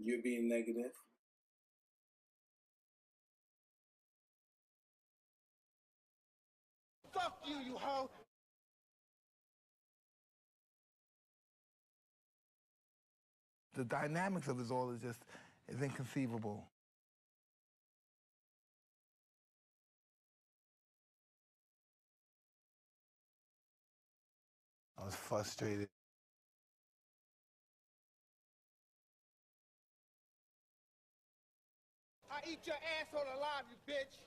You're being negative. Fuck you, you hoe! The dynamics of this all is inconceivable. I was frustrated. I eat your asshole alive, you bitch!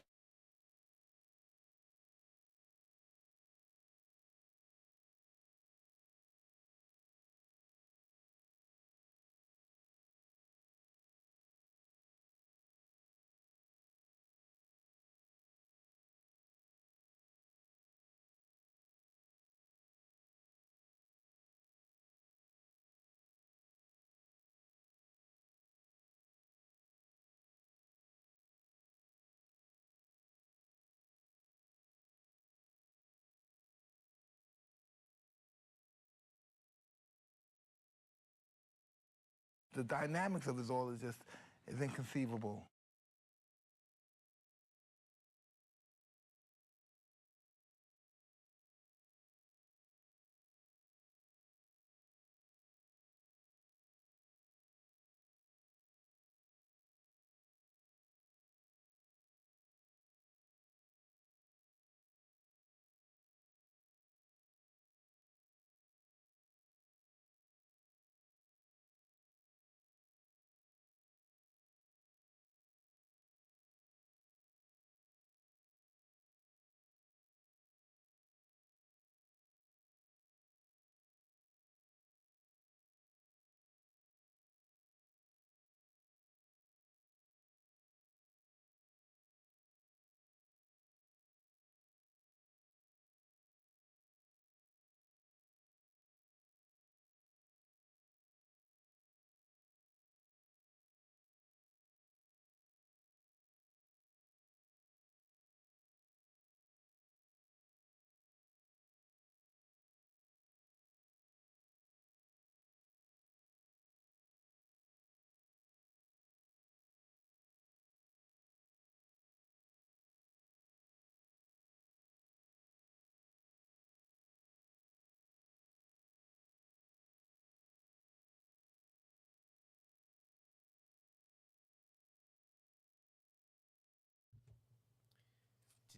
The dynamics of this all is inconceivable.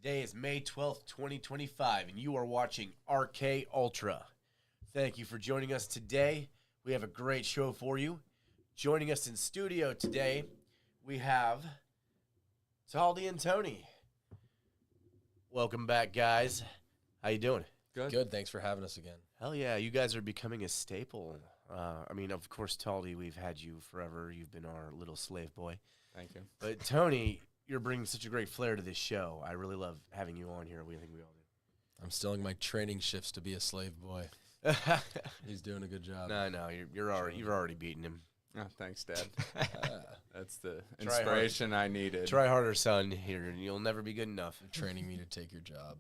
Today is May 12th, 2025, and you are watching RK Ultra. Thank you for joining us today. We have a great show for you. Joining us in studio today, we have Taldi and Tony. Welcome back, guys. How you doing? Good. Thanks for having us again. Hell yeah, you guys are becoming a staple. Of course, Taldi, we've had you forever. You've been our little slave boy. Thank you. But Tony, you're bringing such a great flair to this show. I really love having you on here. We think we all do. I'm still in my training shifts to be a slave boy. He's doing a good job. No, you've already beaten him. Oh, thanks, Dad. That's the Try inspiration I needed. Try harder, son. Here, and you'll never be good enough. You're training me to take your job.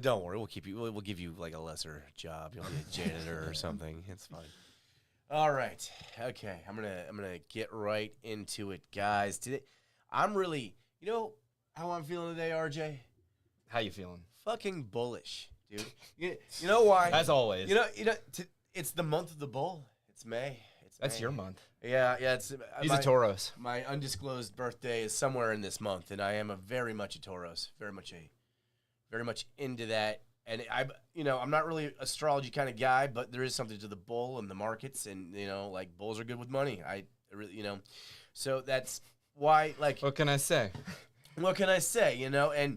Don't worry, we'll keep you. We'll give you like a lesser job. You'll be a janitor or something. It's fine. All right. Okay. I'm gonna get right into it, guys. Today, I'm really. You know how I'm feeling today, RJ? How you feeling? Fucking bullish, dude. You know why? As always. It's the month of the bull. It's May. That's May. your month. Yeah. It's He's a Tauros. My undisclosed birthday is somewhere in this month, and I am very much a Tauros. Very much into that. And I'm not really an astrology kind of guy, but there is something to the bull and the markets, and like bulls are good with money. I really, so that's why. Like, What can I say? what can I say? And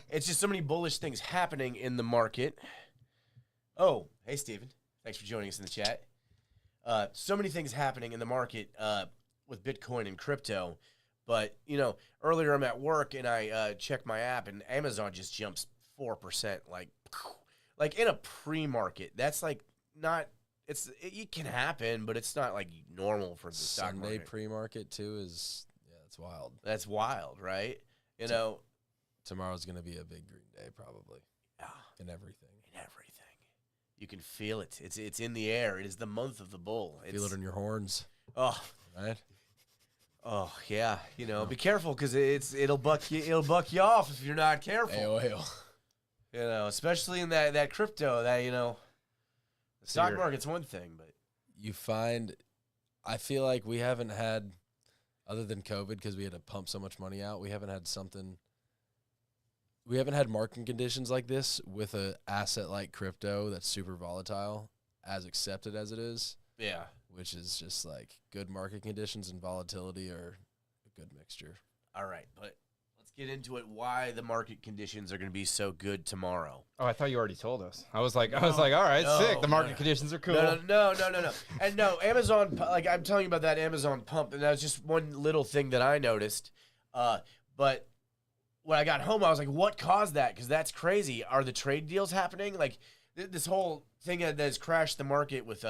it's just so many bullish things happening in the market. Oh, hey Steven. Thanks for joining us in the chat. So many things happening in the market with Bitcoin and crypto. But, earlier I'm at work and I check my app and Amazon just jumps 4%. Like in a pre-market. That's like not, it can happen, but it's not like normal for the stock Sunday market. pre-market too it's wild. That's wild, right? Tomorrow's gonna be a big green day probably. Yeah. In everything. In everything. You can feel it. It's in the air. It is the month of the bull. Feel it in your horns, Oh, right? oh yeah. You know, be careful because it'll buck you off if you're not careful. Ayo. You know, especially in that crypto. That the stock market's one thing, but You find, I feel like we haven't had, other than COVID, because we had to pump so much money out, we haven't had market conditions like this with a asset like crypto that's super volatile, as accepted as it is, yeah. which is just like good market conditions and volatility are a good mixture. All right, but let's get into it. Why the market conditions are going to be so good tomorrow? Oh, I thought you already told us. I was like, all right, sick. The market conditions are cool. No. And no, Amazon, like I'm telling you about that Amazon pump, and that was just one little thing that I noticed. But when I got home, I was like, what caused that? Because that's crazy. Are the trade deals happening? Like this whole thing that has crashed the market with,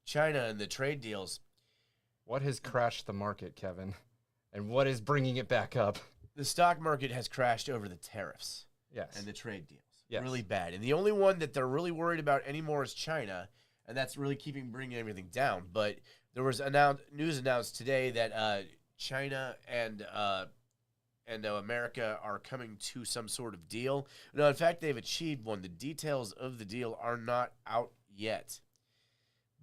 China and the trade deals. What has crashed the market, Kevin? And what is bringing it back up? The stock market has crashed over the tariffs. Yes. And the trade deals. Yes. Really bad. And the only one that they're really worried about anymore is China, and that's really bringing everything down. But there was news announced today that China and America are coming to some sort of deal. No, in fact, they've achieved one. The details of the deal are not out yet,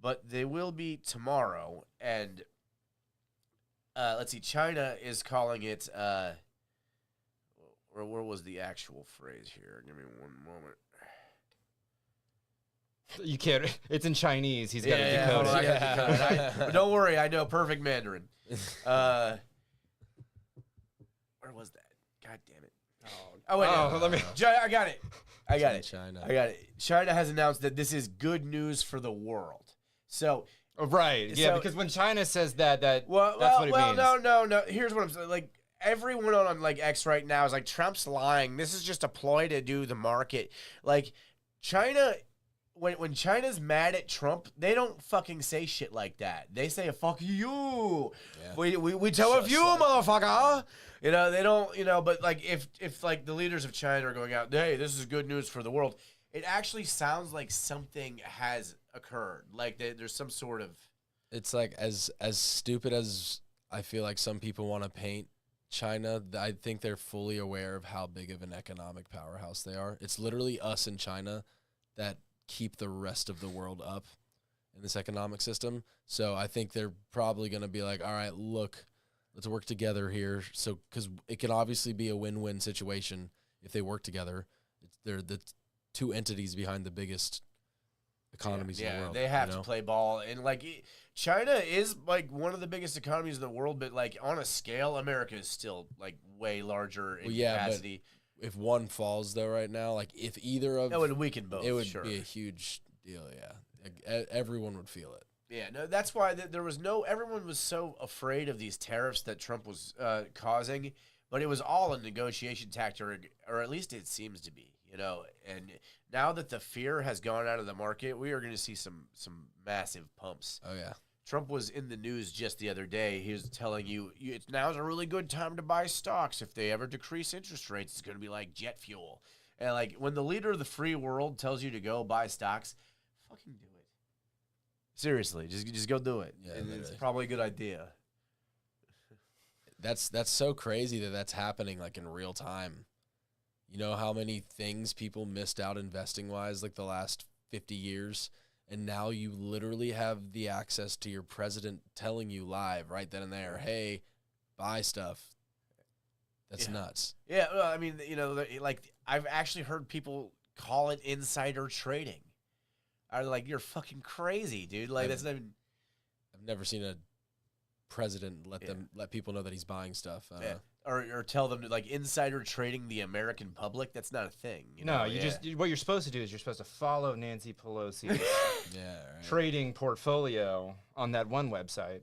but they will be tomorrow. And let's see, China is calling it. Where was the actual phrase here? Give me one moment. You can't. It's in Chinese. He's got to decode hold on, I it. gotta decode it. But don't worry, I know perfect Mandarin. Where was that? God damn it. Oh wait. Oh, let me. I got it. I got it. China. I got it. China has announced that this is good news for the world. So. Oh, right. Yeah, So- because when China says that that's Well, what it means. no. Here's what I'm saying. Like, everyone on like X right now is like, Trump's lying. This is just a ploy to do the market. Like, China, when China's mad at Trump, they don't fucking say shit like that. They say, fuck you. Yeah. We tell a Just you, like- motherfucker. They don't, but like, if like the leaders of China are going out, hey, this is good news for the world, it actually sounds like something has occurred. Like, there's some sort of. It's like as stupid as I feel like some people want to paint China, I think they're fully aware of how big of an economic powerhouse they are. It's literally us and China that keep the rest of the world up in this economic system. So I think they're probably going to be like, all right, look, let's work together here. So, because it can obviously be a win-win situation if they work together. They're the two entities behind the biggest economies in the world. They have you know? to play ball. And like, China is like one of the biggest economies in the world, but like on a scale, America is still like way larger in capacity. But if one falls though right now, like if either of That would weaken both. it would sure. be a huge deal. Yeah, everyone would feel it. Yeah, no, that's why everyone was so afraid of these tariffs that Trump was causing, but it was all a negotiation tactic, or at least it seems to be, and now that the fear has gone out of the market, we are going to see some massive pumps. Oh yeah. Trump was in the news just the other day. He was telling you now's a really good time to buy stocks. If they ever decrease interest rates, it's going to be like jet fuel. And like when the leader of the free world tells you to go buy stocks, fucking do it. Seriously, just go do it. Yeah, and it's literally. probably a good idea. That's so crazy that that's happening like in real time. You know how many things people missed out investing wise like the last 50 years, and now you literally have the access to your president telling you live right then and there, hey, buy stuff. That's nuts. Yeah, well, I mean, like I've actually heard people call it insider trading. Are like, you're fucking crazy, dude. Like that's not even. I've never seen a president let people know that he's buying stuff. I don't know. Or tell them to like insider trading the American public. That's not a thing. No, what you're supposed to do is you're supposed to follow Nancy Pelosi's Yeah, right. trading portfolio on that one website.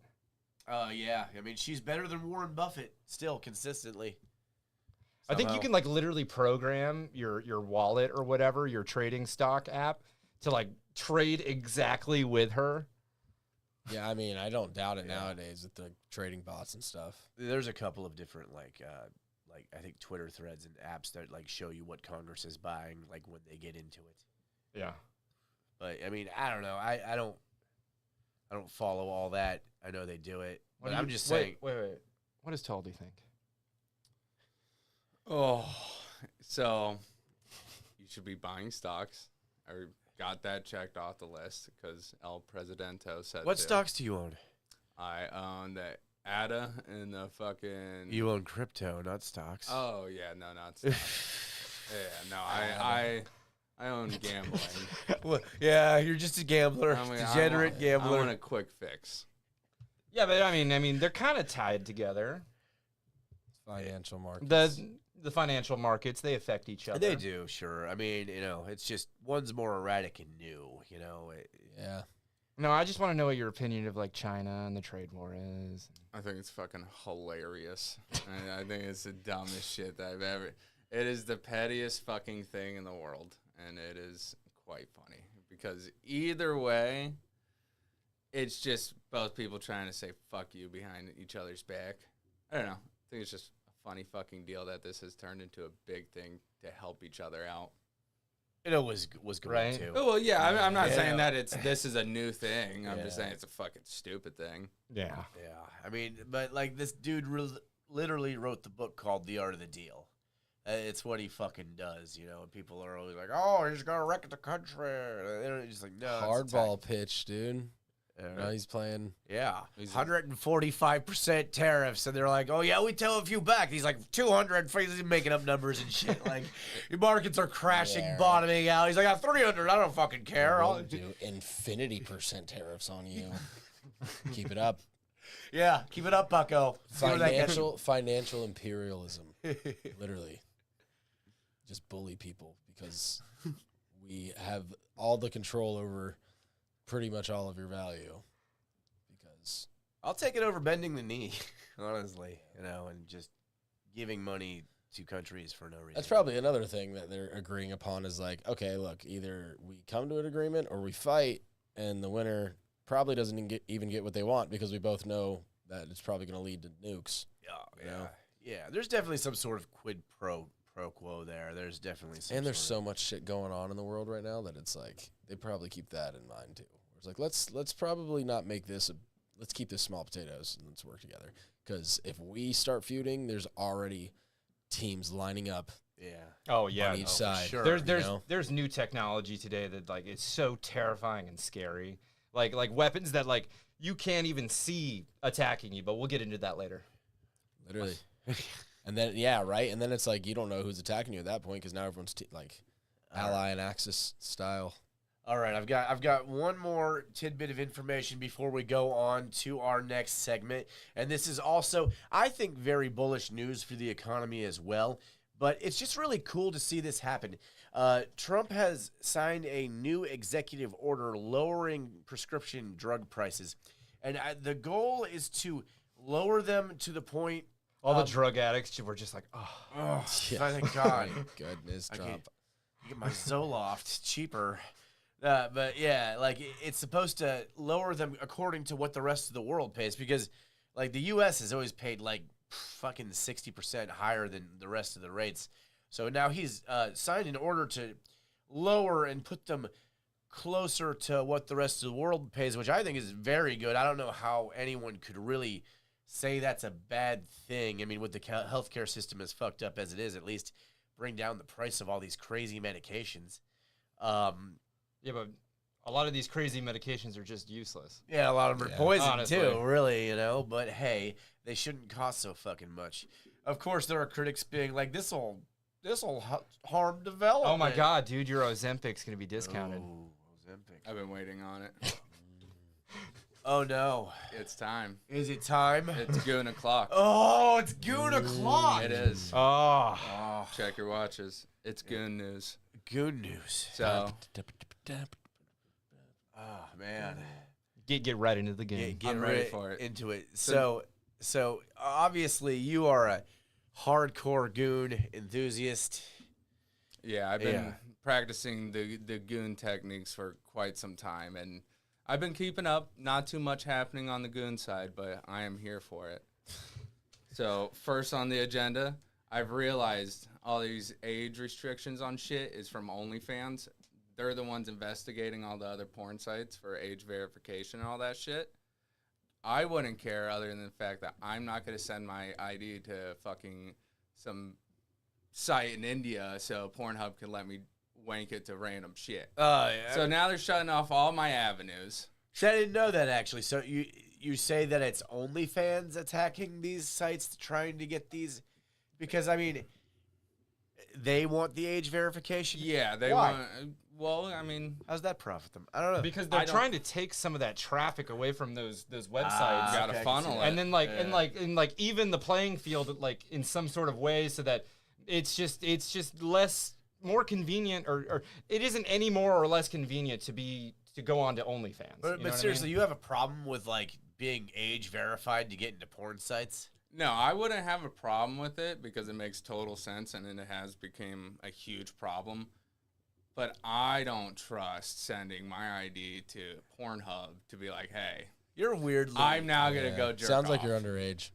Yeah. I mean, she's better than Warren Buffett still consistently. I think you can like literally program your wallet or whatever, your trading stock app, to like trade exactly with her. Yeah, I mean, I don't doubt it nowadays with the trading bots and stuff. There's a couple of different like I think Twitter threads and apps that like show you what Congress is buying like when they get into it. Yeah. But I mean, I don't know. I don't follow all that. I know they do it, but I'm just saying. Wait. What does Taldi think? Oh, so you should be buying stocks. I got that checked off the list because El Presidento said What to. stocks do you own? I own the ADA and the fucking. You own crypto, not stocks. Oh yeah, no, not stocks. Yeah, no, I own gambling. Well, yeah, you're just a gambler, I mean, degenerate gambler. I want a quick fix. Yeah, but I mean, they're kind of tied together. Financial markets. The financial markets, they affect each other. They do, sure. I mean, it's just one's more erratic and new. Yeah. No, I just want to know what your opinion of like China and the trade war is. I think it's fucking hilarious. I think it's the dumbest shit that I've ever. It is the pettiest fucking thing in the world, and it is quite funny because either way, it's just both people trying to say "fuck you" behind each other's back. I don't know. I think it's just a funny fucking deal that this has turned into a big thing to help each other out. It was going Right. to. Oh, well, yeah, I'm not Yeah. saying that this is a new thing. I'm just Yeah. saying it's a fucking stupid thing. Yeah. Yeah, I mean, but like this dude literally wrote the book called The Art of the Deal. It's what he fucking does, and people are always like, "Oh, he's gonna wreck the country." And they're just like, "No, Hardball pitch, dude. Now he's playing. Yeah, He's 145% tariffs, and they're like, "Oh yeah, we tell a few back." He's like 200, he's making up numbers and shit. Like, your markets are crashing, Yeah. bottoming out. He's like, 300. I don't fucking care. I'll do infinity% tariffs on you. Keep it up. Yeah, keep it up, Bucko. See where that gets Financial imperialism. Literally. Just bully people because we have all the control over pretty much all of your value. Because I'll take it over bending the knee, honestly, and just giving money to countries for no reason. that's probably another thing that they're agreeing upon is like, okay, look, either we come to an agreement or we fight, and the winner probably doesn't even get what they want because we both know that it's probably going to lead to nukes. Yeah. There's definitely some sort of quid pro quo there. There's definitely some. And there's sort so much shit going on in the world right now that it's like they probably keep that in mind too. It's like let's probably not make this. Let's keep this small potatoes and let's work together. Because if we start feuding, there's already teams lining up Yeah. Oh yeah. on each side. sure. There's new technology today that like it's so terrifying and scary. Like weapons that like you can't even see attacking you. But we'll get into that later. Literally. And then right. And then it's like you don't know who's attacking you at that point because now everyone's like ally and Axis style. All right, I've got one more tidbit of information before we go on to our next segment, and this is also, I think, very bullish news for the economy as well. But it's just really cool to see this happen. Trump has signed a new executive order lowering prescription drug prices, and the goal is to lower them to the point. All the drug addicts were just like, oh. Oh, thank God. Goodness, I Trump. can't get my Zoloft cheaper. But yeah, like it's supposed to lower them according to what the rest of the world pays because, like, the U.S. has always paid like fucking 60% higher than the rest of the rates. So now he's signed an order to lower and put them closer to what the rest of the world pays, which I think is very good. I don't know how anyone could really say that's a bad thing. I mean, with the healthcare system as fucked up as it is, at least bring down the price of all these crazy medications. Yeah, but a lot of these crazy medications are just useless. Yeah, a lot of them are poison honestly. too, really, But hey, they shouldn't cost so fucking much. Of course, there are critics being like, "This'll harm development." Oh my God, dude, your Ozempic's gonna be discounted. Oh, Ozempic. I've been waiting on it. Oh no, It's time. is it time? It's Goon o'clock. Oh, it's Goon o'clock. It is. Oh, Oh, Check your watches. It's Goon news. Goon news. So Oh man, get right into the game. get I'm ready right for it. into it. So obviously you are a hardcore Goon enthusiast. yeah, I've been Yeah. practicing the Goon techniques for quite some time, and I've been keeping up. Not too much happening on the Goon side, but I am here for it. So first on the agenda, I've realized all these age restrictions on shit is from OnlyFans. they're the ones investigating all the other porn sites for age verification and all that shit. I wouldn't care other than the fact that I'm not going to send my ID to fucking some site in India so Pornhub can let me wank it to random shit. Oh, yeah. So now they're shutting off all my avenues. See, I didn't know that, actually. So you say that it's OnlyFans attacking these sites trying to get these? Because, I mean, they want the age verification? Yeah, they Why? want. Well, I mean, How's that profit them? I don't know. Because I they're don't- trying to take some of that traffic away from those websites. Ah, got to okay, I can funnel see it. that. And then and even the playing field like in some sort of way so that it's just more convenient or it isn't any more or less convenient to go on to OnlyFans. But seriously, you have a problem with, like, being age verified to get into porn sites? no, I wouldn't have a problem with it because it makes total sense and it has become a huge problem. But I don't trust sending my ID to Pornhub to be like, hey, You're weirdly... I'm now going to go jerk Sounds like off. you're underage.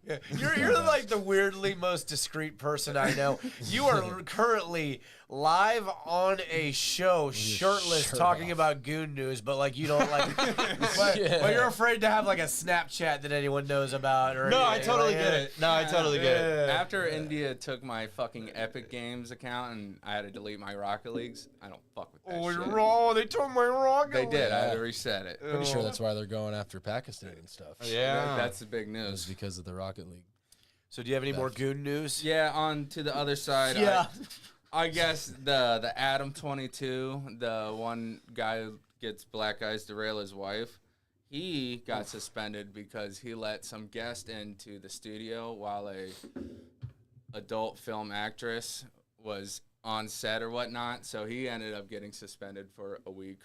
You're like the weirdly most discreet person I know. You are currently live on a show, shirtless, shirt talking off. about Goon News, but like you don't like. but you're afraid to have like a Snapchat that anyone knows about. Or No, I anything. totally Like, get it. No, I totally get it. After India took my fucking Epic Games account and I had to delete my Rocket Leagues, I don't fuck with that Oh, shit. you're wrong. They took my rocket. They did. I had to Yeah. reset it. Pretty sure that's why they're going after Pakistan and stuff. Yeah. That's the big It was news. because of the Rocket League. So do you have any more Goon News? Yeah, on to the other side. Yeah. I guess the Adam 22, the one guy who gets black guys to rail his wife, he got suspended because he let some guest into the studio while a adult film actress was on set or whatnot. So he ended up getting suspended for a week.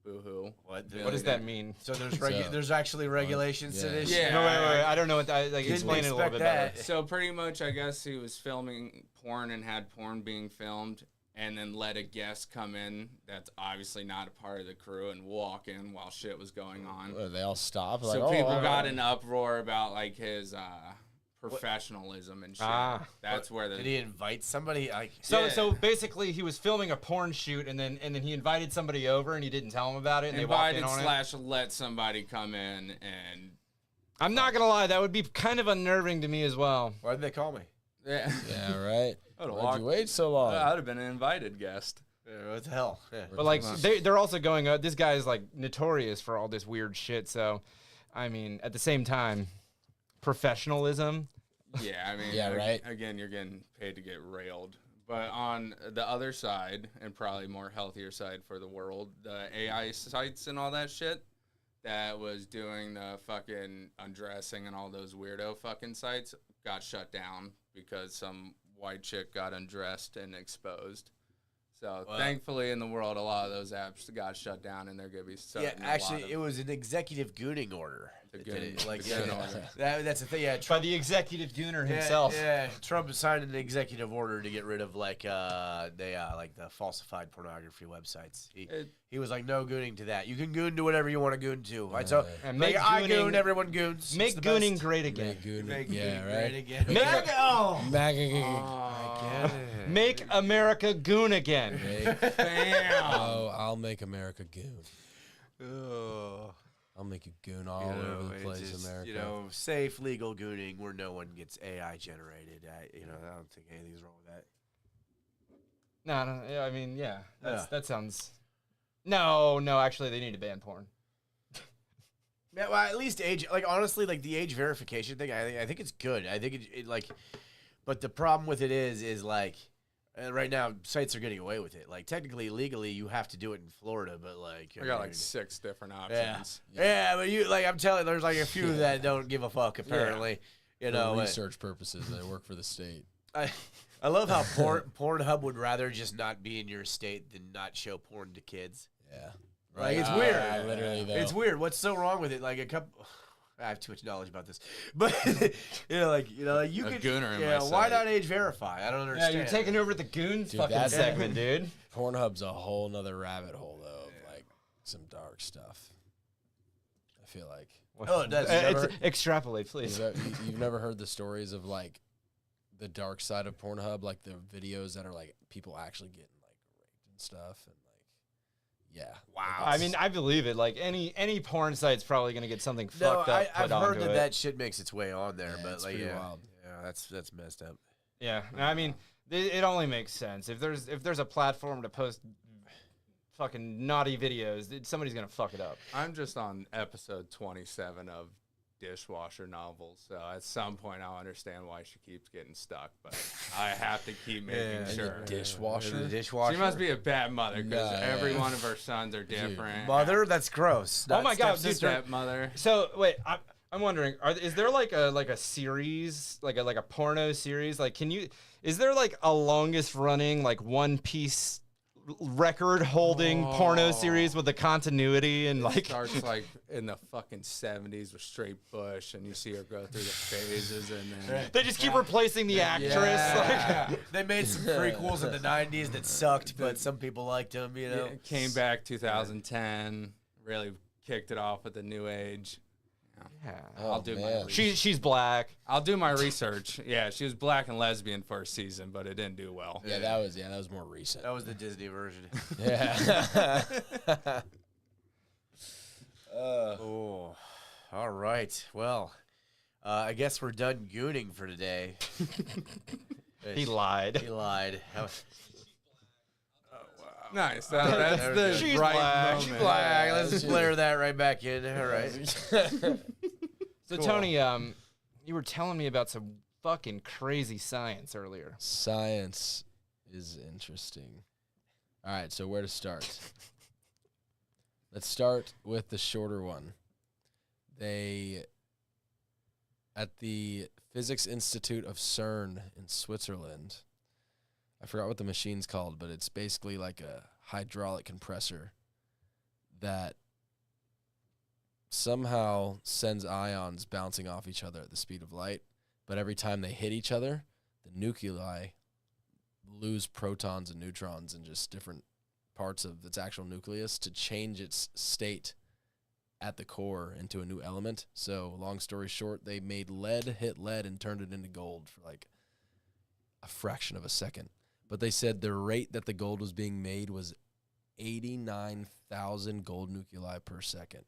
Boo-hoo. What? What does that mean? So there's So- there's actually regulations to yeah. this. Yeah. shit? No, wait. I don't know what that. Like, Didn't explain it a little expect bit better. that. So pretty much, I guess he was filming porn and had porn being filmed, and then let a guest come in that's obviously not a part of the crew and walk in while shit was going on. They all stopped. So Like, oh, people all got right. an uproar about like his professionalism and shit. Ah. That's where Did he invite somebody? Like, So Yeah. so basically, he was filming a porn shoot, and then he invited somebody over, and he didn't tell him about it, and they walked in invited on it. / let somebody come in and I'm not gonna lie, that would be kind of unnerving to me as well. why did they call me? yeah. Yeah, right. I'd Why'd you wait so long? I'd have been an invited guest. What the hell? Yeah. But like they're also going. This guy is like notorious for all this weird shit. So, I mean, at the same time, professionalism. Yeah, I mean, Yeah, right. Again, you're getting paid to get railed. But on the other side, and probably more healthier side for the world, the AI sites and all that shit that was doing the fucking undressing and all those weirdo fucking sites got shut down because some white chick got undressed and exposed. So Wow. thankfully, in the world, a lot of those apps got shut down, and they're gonna be Yeah, starting. actually, it was an executive gooning order. The that did Gooning- it. Like, the yeah, Gooning order. that's the thing. Yeah, By Trump, the executive gooner yeah, himself. Yeah, Trump signed an executive order to get rid of like the falsified pornography websites. He was like, no gooning to that. You can goon to whatever you want to goon to. Right? So And like, make I gooning- goon, everyone goons. Make It's the gooning best. great again. Make Gooning. Make Yeah, gooning right. great again. Make- Oh, Mag- get it. Make America goon again. Make- Bam! oh, I'll make America goon. Oh. I'll make you goon all You know, over the it's place, just, America. You know, safe, legal gooning where no one gets AI generated. I don't think anything's wrong with that. No, yeah, I mean, yeah, Yeah. that sounds. No, actually, they need to ban porn. Yeah, well, at least age, like honestly, like the age verification thing, I think it's good. I think it like, but the problem with it is like, right now sites are getting away with it. Like technically, legally, you have to do it in Florida, but like, I got mean, like 6 different yeah, options. yeah, but you like, I'm telling, there's like a few that don't give a fuck. Apparently, you For know, research purposes, I work for the state. I love how Pornhub would rather just not be in your state than not show porn to kids. Yeah. Like, it's Ah, weird. literally, though. It's weird. What's so wrong with it? Like a couple. I have too much knowledge about this, but like you A could. gooner in Yeah, my why sight. not age verify? I don't Yeah, understand. you're taking over the goons Dude, fucking that- segment, dude. Pornhub's a whole nother rabbit hole, though, of like some dark stuff. I feel like. Oh, it does. Extrapolate, please. You've never heard the stories of like the dark side of Pornhub, like the videos that are like people actually getting like raped and stuff, and like Yeah. Wow. I mean, I believe it. Like any porn site's probably gonna get something No, fucked up. I've put heard onto that it. that shit makes its way on there, Yeah, but it's like, pretty yeah, wild. yeah, that's messed up. Yeah, I mean, it only makes sense if there's a platform to post fucking naughty videos, somebody's gonna fuck it up. I'm just on episode 27 of Dishwasher Novels, so at some point I'll understand why she keeps getting stuck, but I have to keep making sure. Dishwasher. The dishwasher. She must be a bad mother because Nah, every yeah. one of her sons are different. Mother, that's gross. Oh my God, dude, stepsister. Stepmother. So wait, I'm wondering, is there like a series, like a porno series? Like, is there like a longest running like One Piece record holding porno series with the continuity and like Starts like in the fucking 70s with straight bush, and you see her go through the phases, and then they just keep replacing the actress? Like, They made some prequels in the 90s that sucked, but some people liked them, you know. it came back 2010, really kicked it off with the new age. yeah. I'll do my man. research. She's black. I'll do my research. Yeah, she was black and lesbian first season, but it didn't do well. Yeah, that was more recent. That was the Disney version. Yeah. Oh, all right. Well, I guess we're done gooning for today. He lied. He lied. Nice. That's the She's right black. moment. She's Black. Let's flare that right back in. All right. So Tony, you were telling me about some fucking crazy science earlier. Science is interesting. All right, so where to start? Let's start with the shorter one. At the Physics Institute of CERN in Switzerland, I forgot what the machine's called, but it's basically like a hydraulic compressor that somehow sends ions bouncing off each other at the speed of light, but every time they hit each other, the nuclei lose protons and neutrons and just different parts of its actual nucleus to change its state at the core into a new element. So long story short, they made lead hit lead and turned it into gold for like a fraction of a second. But they said the rate that the gold was being made was 89,000 gold nuclei per second.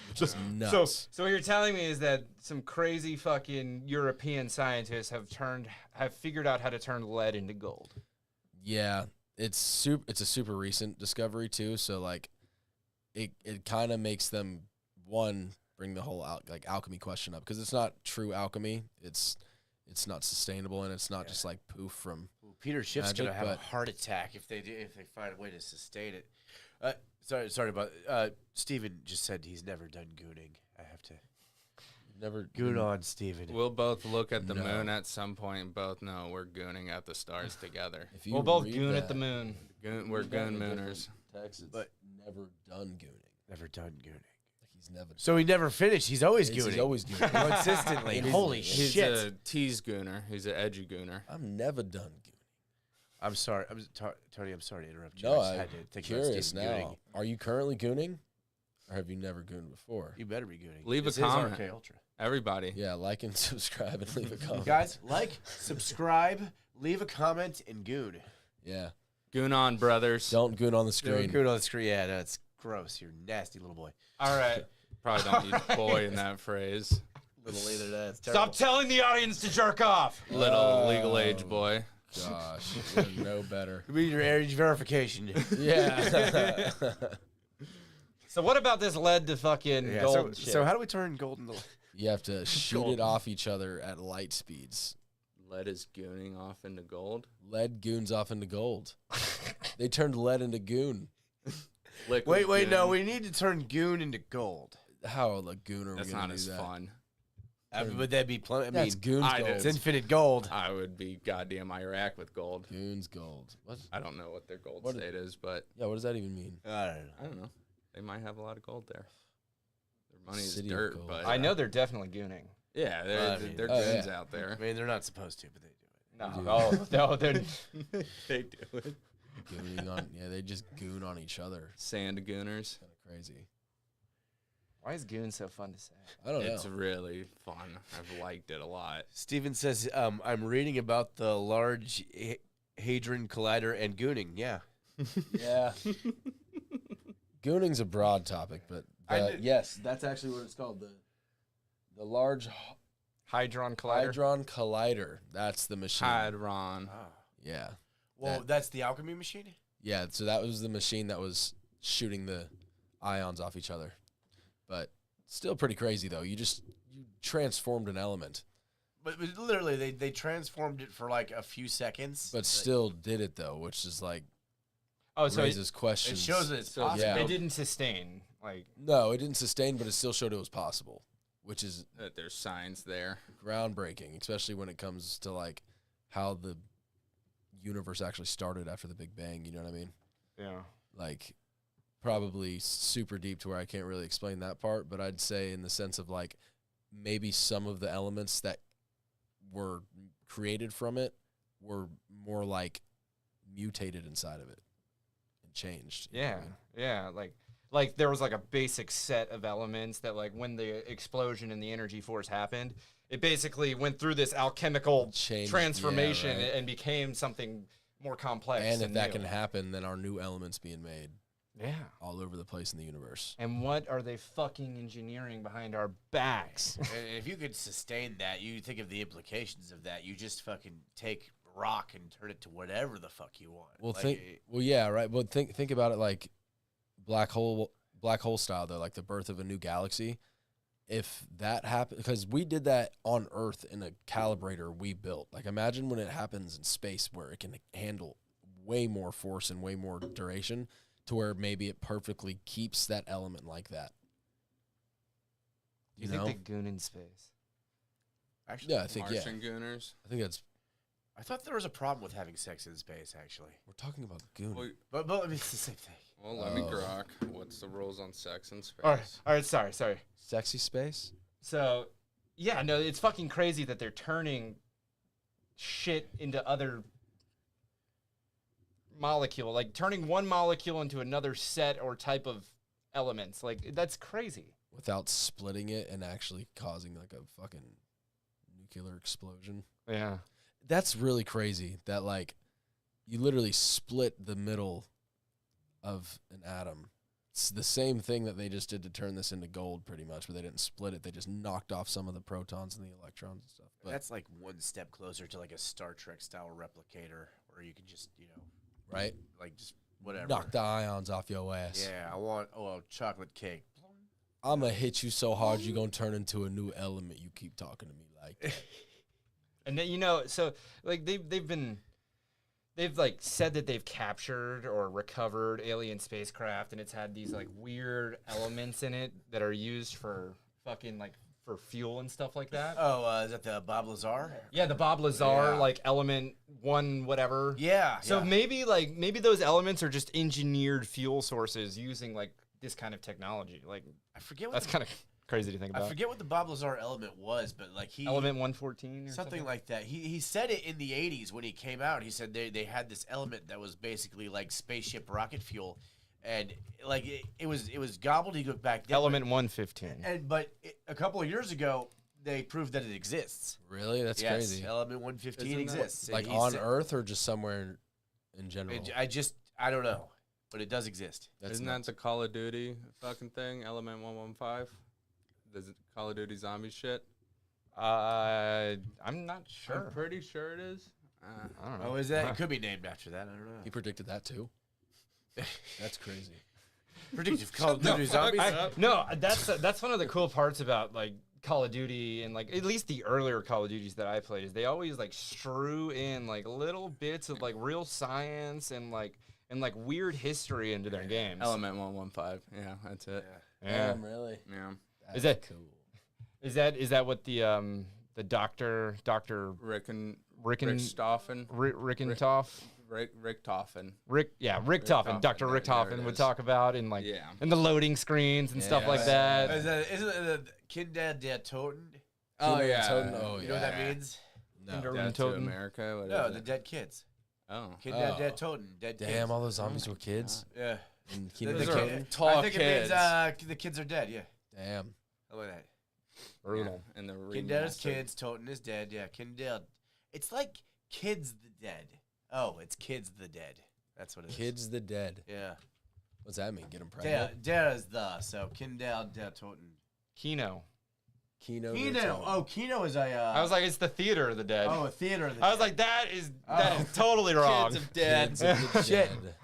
Which is nuts. So what you're telling me is that some crazy fucking European scientists have figured out how to turn lead into gold. Yeah, it's a super recent discovery too. So like, it kind of makes them bring the whole alchemy question up, because it's not true alchemy. It's not sustainable, and it's not just like poof from. Peter Schiff's magic, gonna have a but- heart attack if they find a way to sustain it. Sorry about Steven just said he's never done gooning. I have to Never goon on Steven. We'll both look at the No. moon at some point and both know we're gooning at the stars together. If you We'll both read goon at the that, moon. We're read that in goon a mooners. different text, it's But- never done gooning. Never done gooning. Like he's never. So he never finished. He's always gooning. He's always gooning. Consistently. It is- Holy He's shit. a tease gooner. He's an edgy gooner. I'm never done gooning. I'm sorry. Tony, I'm sorry to interrupt you. No, I just I'm had to think about curious Steven now. gooning. Are you currently gooning, or have you never gooned before? You better be gooning. Leave a This is comment. RK Ultra. Everybody. Yeah, like and subscribe and leave a You comment. guys, like, subscribe, leave a comment, and goon. Yeah, Goon on, brothers. don't goon on the screen. Goon on the screen. Yeah, that's gross. You're a nasty little boy. All right. Probably don't use boy in that phrase. Little either that's terrible. Stop telling the audience to jerk off. Little legal age boy. Gosh, you know better. We need your age verification. Yeah. So what about this lead to fucking Yeah, gold so, shit? so how do we turn gold into... You have to shoot Gold. it off each other at light speeds. Lead is gooning off into gold. Lead goons off into gold. They turned lead into goon. Liquid Wait, no, goon. we need to turn goon into gold. How a goon are we That's gonna not do as that? fun. Would that be plenty? I mean, That's goon's I gold. did. it's infinite gold. I would be goddamn Iraq with gold. Goon's gold. What? I don't know what their gold What- state is, but Yeah, what does that even mean? I don't know. I don't know. They might have a lot of gold there. Their money is City of dirt, gold. but I know they're definitely gooning. yeah, I mean- they're Oh, goons yeah. out there. I mean, they're not supposed to, but they do it. No, Dude. oh, no, they're They do it. Gooning on. Yeah, they just goon on each other. Sand gooners. Kind of crazy. Why is goon so fun to say? I don't It's know. really fun. I've liked it a lot. Steven says, I'm reading about the Large Hadron Collider and gooning. Yeah. Yeah. Gooning's a broad topic, but yes, that's actually what it's called. The Large Hadron Collider. Hadron Collider. That's the machine. Hadron. Yeah. Well, that's the alchemy machine? Yeah, so that was the machine that was shooting the ions off each other. But still pretty crazy, though. You transformed an element. But literally, they transformed it for like a few seconds. But still did it, though, which is like Oh, so raises It questions. shows that it's So possible. Yeah. it didn't sustain. Like, No, it didn't sustain, but it still showed it was possible, which is That there's signs there. groundbreaking, especially when it comes to like how the universe actually started after the Big Bang. You know what I mean? yeah. Like, probably super deep to where I can't really explain that part, but I'd say in the sense of like maybe some of the elements that were created from it were more like mutated inside of it and changed. You know what I mean? Yeah. Like there was like a basic set of elements that like when the explosion and the energy force happened, it basically went through this alchemical Changed, transformation yeah, right. and became something more complex. And if that new. can happen, then our new elements being made Yeah. all over the place in the universe. And what are they fucking engineering behind our backs? And if you could sustain that, you think of the implications of that. You just fucking take rock and turn it to whatever the fuck you want. Well, Like, yeah, right. Well, think about it like black hole style though, like the birth of a new galaxy. If that happened, because we did that on Earth in a calibrator we built. Like, imagine when it happens in space where it can handle way more force and way more duration, to where maybe it perfectly keeps that element like that. You think they goon in space? Actually, Yeah, I think Martian Gooners. I think that's. I thought there was a problem with having sex in space, actually. We're talking about goon. Well, But I mean, it's the same thing. well, let me Oh. grok. What's the rules on sex in space? All right. Sorry. Sexy space. So, yeah, no, it's fucking crazy that they're turning shit into other molecule, like turning one molecule into another set or type of elements. Like, that's crazy. Without splitting it and actually causing like a fucking nuclear explosion. Yeah. That's really crazy that like you literally split the middle of an atom. It's the same thing that they just did to turn this into gold pretty much, but they didn't split it. They just knocked off some of the protons and the electrons and stuff. But That's like one step closer to like a Star Trek style replicator where you can just, right? like just whatever. Knock the ions off your ass. Yeah, I want a chocolate cake. I'm going to hit you so hard you're going to turn into a new element. You keep talking to me like that. And then, so like they've like said that they've captured or recovered alien spacecraft, and it's had these like weird elements in it that are used for fucking like for fuel and stuff like that. Oh, is that the Bob Lazar? Yeah, the Bob Lazar Yeah. like element one whatever. Yeah. So yeah. maybe those elements are just engineered fuel sources using like this kind of technology. Like I forget what that's kind of crazy to think about. I forget what the Bob Lazar element was, but like he Element 114 or something like that. He said it in the 80s when he came out. He said they had this element that was basically like spaceship rocket fuel, and like it was gobbledygook back then. Element 115. But a couple of years ago they proved that it exists. Really? That's Yes, crazy. Element 115 Isn't that- exists. And Like he on said- Earth or just somewhere in general? I don't know, but it does exist. Isn't that the Call of Duty fucking thing? Element 115? The Call of Duty zombie shit? I'm not sure. I'm pretty sure it is. I don't know. Oh, is that? It could be named after that. I don't know. He predicted that too? That's crazy. Predictive Call of Duty zombies. No, that's one of the cool parts about like Call of Duty and like at least the earlier Call of Duties that I played is they always like strew in like little bits of like real science and like weird history into their games. Element 115. Yeah, that's it. Yeah. Really? Yeah. Is that cool? Is that what the Doctor Rickstoffen. Rickentoff? Richtofen. Richtofen, Dr. There it Richtofen would is. talk about in like Yeah. and the loading screens and stuff like Yeah. that. Isn't it Kinder der Toten? Oh, yeah. Oh, You know what that means? No. Kinder- Death to Toten. America. What No, is the it? dead kids. Oh. Kinder Oh. der Toten. Dead Damn, kids. all those zombies were kids. Yeah. And The, Kingdom the of the kid- Totem? Tall I think kids. it means the kids are dead. Yeah. Damn. How about that? Brutal. Yeah, and the Kinder is remastered. kids. Toten is dead. Yeah. Kinder. It's like Kids the Dead. Oh, it's Kids the Dead. That's what it is. Kids the dead. Yeah. What's that mean? Get them pregnant? Der is the, so Kinder der Toten. Kino. Kino. Kino. Oh, Kino is a. I was like, it's the theater of the dead. Oh, a theater. Of the I was like, that is totally wrong. Kids of Dead. Kids of the Shit. dead.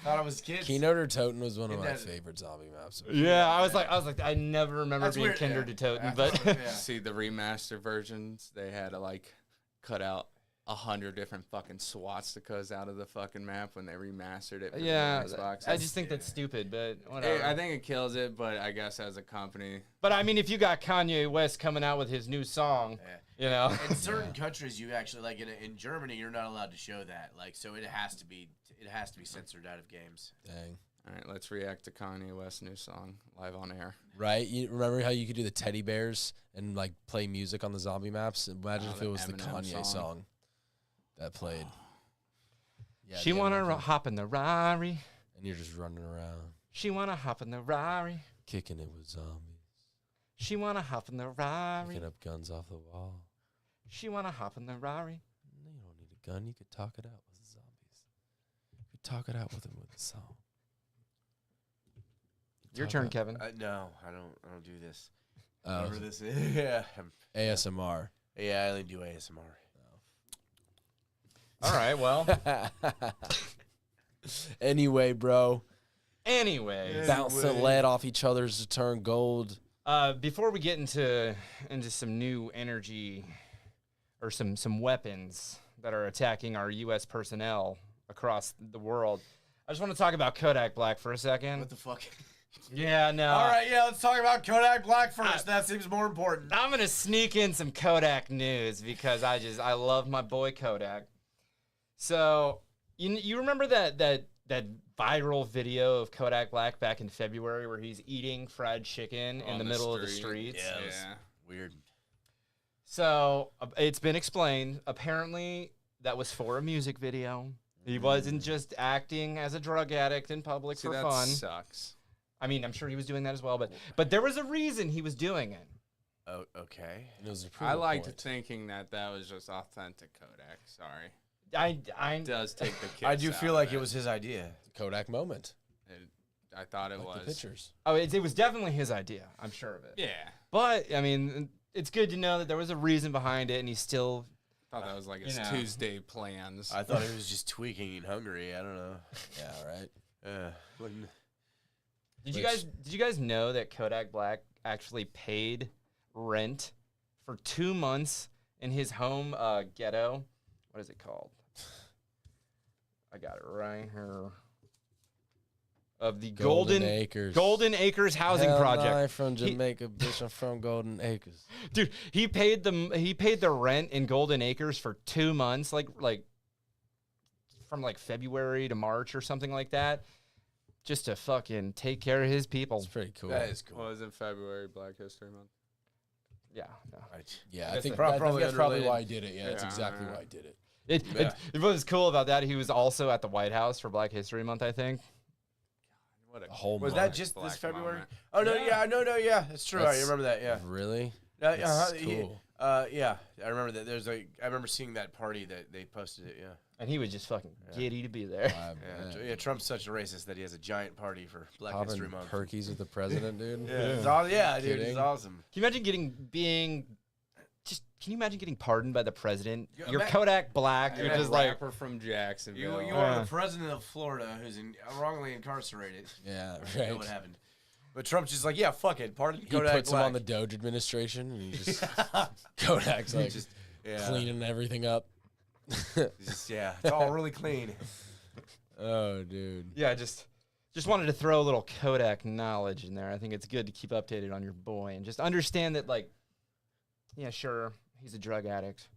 Thought it was kids. Kino der Toten was one of my Dead. favorite zombie maps. Yeah, I was like, I never remember That's being weird, Kinder yeah. to Toten, Yeah, but yeah. See the remaster versions, they had to like cut out 100 different fucking swastikas out of the fucking map when they remastered it for yeah, the Xbox. I just think that's stupid, but whatever. I think it kills it, but I guess as a company, But I mean, if you got Kanye West coming out with his new song, you know, In certain countries, you actually like in Germany, you're not allowed to show that. Like, so it has to be censored out of games. Dang. all right, let's react to Kanye West's new song live on air. Right? You remember how you could do the teddy bears and like play music on the zombie maps? Imagine if the it was the Eminem Kanye song. song that played. Yeah, she the wanna Eminem. hop in the Rari. And you're just running around, She wanna hop in the Rari. kicking it with zombies, She wanna hop in the Rari. picking up guns off the wall. She wanna hop in the Rari. You don't need a gun. You could talk it out with the zombies. You talk it out with them with the song. Your Talk turn, out- Kevin. No, I don't do this. Oh, Whatever this is. Yeah. ASMR. Yeah, I only do ASMR. All right, well. Anyway, bro. Anyways, Bounce the lead off each other's to turn gold. before we get into some new energy or some weapons that are attacking our U.S. personnel across the world, I just want to talk about Kodak Black for a second. What the fuck? Yeah, no. All right, yeah, let's talk about Kodak Black first. That seems more important. I'm gonna sneak in some Kodak news because I love my boy Kodak. So you remember that viral video of Kodak Black back in February where he's eating fried chicken in On the the middle of the street. streets? Yeah, it was Yeah. weird. So it's been explained. Apparently, that was for a music video. He wasn't just acting as a drug addict in public See, for that fun. sucks. I mean, I'm sure he was doing that as well, but there was a reason he was doing it. Oh, okay. It was a I approval liked point. thinking that was just authentic Kodak. Sorry. I It does take the kids I do out feel of like it was his idea. Kodak moment. I thought it Like the was. pictures. Oh, it was definitely his idea. I'm sure of it. Yeah. But I mean, it's good to know that there was a reason behind it, and he's still. I thought that was like his You know. Tuesday plans. I thought he was just tweaking and hungry. I don't know. Yeah, right. Wouldn't- Did you guys know that Kodak Black actually paid rent for 2 months in his home ghetto? What is it called? I got it right here. Of the Golden Acres. housing Hell project. I'm from Jamaica, bitch. I'm from Golden Acres. Dude, he paid the rent in Golden Acres for 2 months, like from like February to March or something like that, just to fucking take care of his people. It's pretty cool. That is cool. What was it, February, Black History Month? Yeah, no. Right. Yeah, I Guess think that- that's probably unrelated. why he did it. Yeah, that's Yeah, exactly yeah. why he did it. It was cool about that. He was also at the White House for Black History Month, I think. What a A whole Was month. that just Black this February? moment. Oh no, Yeah. yeah, that's true. I That's- remember that. Yeah. Really? Uh-huh, That's cool. Yeah, I remember that. I remember seeing that party that they posted it. Yeah. And he was just fucking giddy to be there. Yeah, Trump's such a racist that he has a giant party for Black History Popping Month. perkies with the president, dude. Yeah, dude, it's Kidding. awesome. Can you imagine can you imagine getting pardoned by the president? Yeah, You're ima- Kodak Black. You're You're just like, rapper from Jacksonville. You are the president of Florida who's wrongly incarcerated. Yeah, I know right. what happened. But Trump's just like, yeah, fuck it. Pardon He Kodak puts him on the Black. Doge administration, and he just Kodak's like Just- yeah. cleaning everything up. Yeah, it's all really clean. Oh, dude. yeah, just wanted to throw a little Kodak knowledge in there. I think it's good to keep updated on your boy and just understand that, like, yeah, sure, he's a drug addict,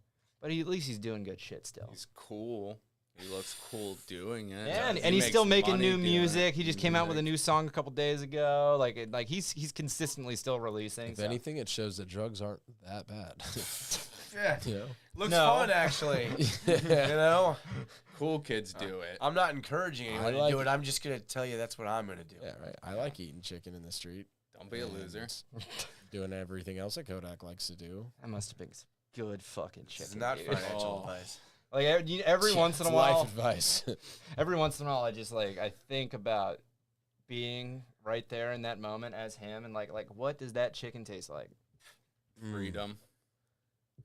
but at least he's doing good shit still. He's cool. He looks cool doing it. Yeah, and He he's makes still making money new doing music. it. He just came out with a new song a couple days ago. Like he's consistently still releasing. If so. anything, it shows that drugs aren't that bad. Yeah, you know? looks No. fun actually. You know, Cool kids do it. I'm not encouraging anyone like to do it. it. I'm just gonna tell you that's what I'm gonna do. Yeah, right. I like eating chicken in the street. Don't be a and loser. Doing everything else that Kodak likes to do. That must have been some good fucking This is chicken. not dude. financial Oh. advice. Like every once in a It's while, life advice. every once in a while, I think about being right there in that moment as him, and like what does that chicken taste like? Freedom.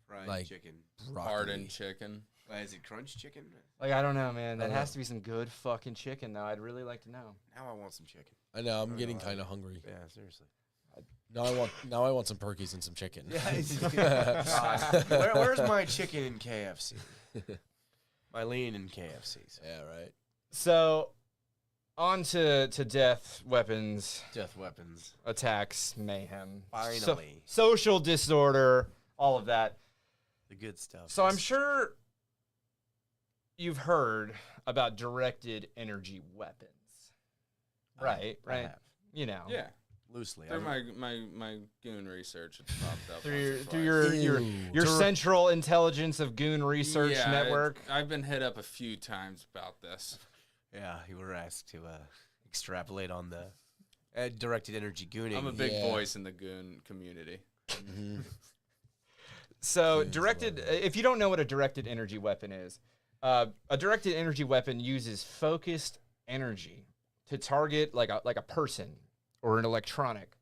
Fried Like chicken. Hardened chicken. Why, is it crunch chicken? Like I don't know, man. That I don't has know. to be some good fucking chicken, though. I'd really like to know. Now I want some chicken. I know. I'm don't getting know. kind of hungry. Yeah, seriously. Now I want some Perkies and some chicken. Where's my chicken in KFC? My lean in KFC. Yeah, right. So, on to death, weapons, Death weapons. attacks, mayhem, Finally. social disorder, all of that. The good stuff. So I'm sure you've heard about directed energy weapons, right? I Right. have. You know, Yeah. Loosely. Through my goon research, it's popped up. through once or your central intelligence of goon research Yeah, network. I've been hit up a few times about this. Yeah, you were asked to extrapolate on the directed energy gooning. I'm a big Yeah. voice in the goon community. So Goons directed. love it. If you don't know what a directed energy weapon is, a directed energy weapon uses focused energy to target like a person or an electronic.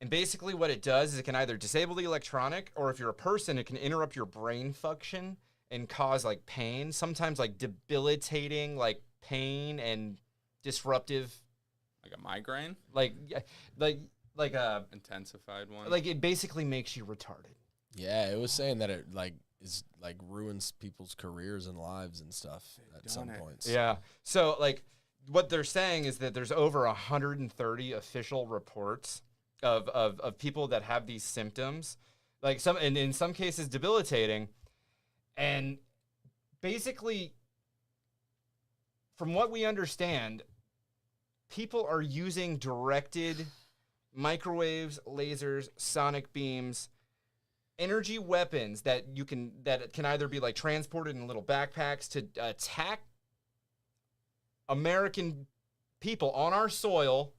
And basically what it does is it can either disable the electronic, or if you're a person, it can interrupt your brain function and cause like pain, sometimes like debilitating like pain and disruptive Like a migraine? like like Intensified one? like it basically makes you retarded. Yeah, it was saying that it is ruins people's careers and lives and stuff at some done it. points. Yeah. So like what they're saying is that there's over 130 official reports of people that have these symptoms, like some, and in some cases debilitating. And basically, from what we understand, people are using directed microwaves, lasers, sonic beams, energy weapons that can either be like transported in little backpacks to attack American people on our soil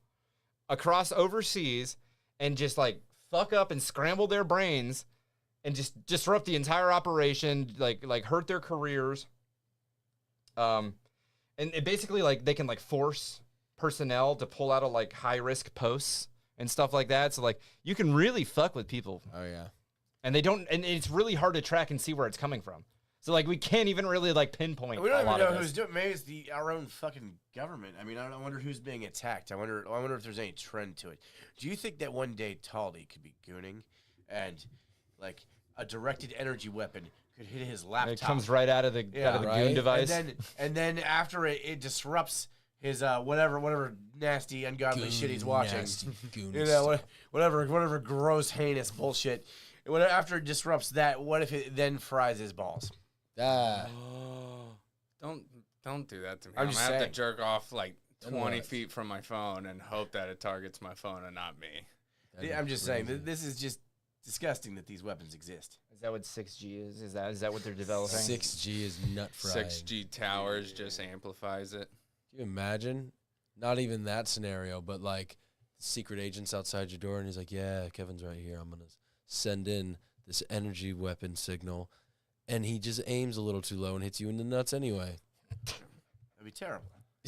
across overseas and just like fuck up and scramble their brains and just disrupt the entire operation, like hurt their careers. And it basically like they can like force personnel to pull out of like high risk posts and stuff like that. So like you can really fuck with people, Oh yeah. and it's really hard to track and see where it's coming from. So like we can't even really like pinpoint. We don't a even lot know of who's this. doing. Maybe it's our own fucking government. I mean, I wonder who's being attacked. I wonder if there's any trend to it. Do you think that one day Taldi could be gooning, and like a directed energy weapon could hit his laptop? It comes right out of the goon right. device. and then after it disrupts his whatever nasty ungodly shit he's watching. Nasty goon You know, stuff. whatever gross heinous bullshit. After it disrupts that, what if it then fries his balls? Ah, Don't do that to me. I'm I'm just gonna have saying. to jerk off like Then 20 what? feet from my phone and hope that it targets my phone and not me. that'd be I'm just saying, crazy. this is just disgusting that these weapons exist. Is that what 6G is? Is that what they're developing? 6G is nut fried. 6G towers just amplifies it. Can you imagine? Not even that scenario, but like secret agents outside your door, and he's like, "Yeah, Kevin's right here. I'm gonna send in this energy weapon signal," and he just aims a little too low and hits you in the nuts anyway. That'd be terrible.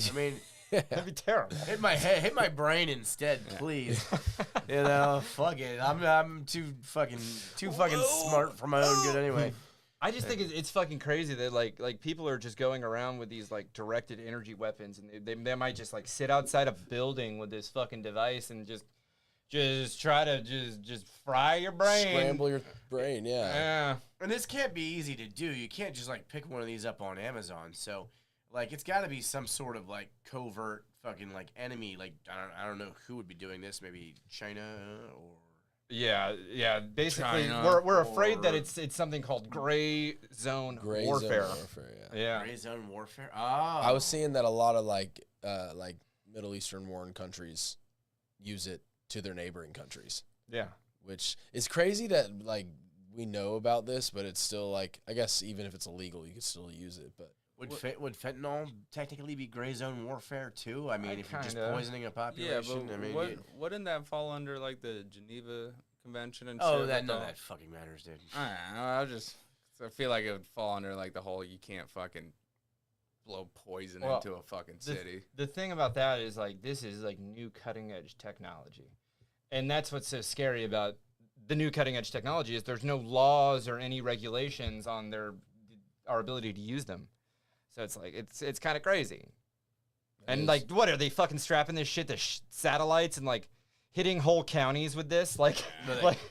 I mean, That'd be terrible. hit my head, hit my brain instead, please. You know, fuck it. I'm too fucking smart for my own good anyway. I just think it's fucking crazy that like people are just going around with these like directed energy weapons, and they might just like sit outside a building with this fucking device and just try to just fry your brain. Scramble your brain, yeah. Yeah. And this can't be easy to do. You can't just like pick one of these up on Amazon. So, like, it's got to be some sort of like covert fucking like enemy. Like, I don't know who would be doing this. Maybe China or Yeah. Basically, China we're afraid that or- it's something called gray zone Gray warfare. zone warfare, yeah. Yeah. gray zone warfare. Oh, I was seeing that a lot of like Middle Eastern warring countries use it to their neighboring countries, Yeah. which is crazy that like we know about this, but it's still like, I guess even if it's illegal, you could still use it. But would fentanyl technically be gray zone warfare too? I mean, if you're just kinda. poisoning a Yeah, population, but I mean, wouldn't that fall under like the Geneva Convention and oh, shit? that like none of that fucking matters, dude. I don't know. I was just So I feel like it would fall under like the whole you can't fucking blow poison Well, into a fucking city. The thing about that is like this is like new cutting edge technology. And that's what's so scary about the new cutting edge technology is there's no laws or any regulations on our ability to use them. So it's like it's kind of crazy. And like what are they fucking strapping this shit to satellites and like hitting whole counties with this like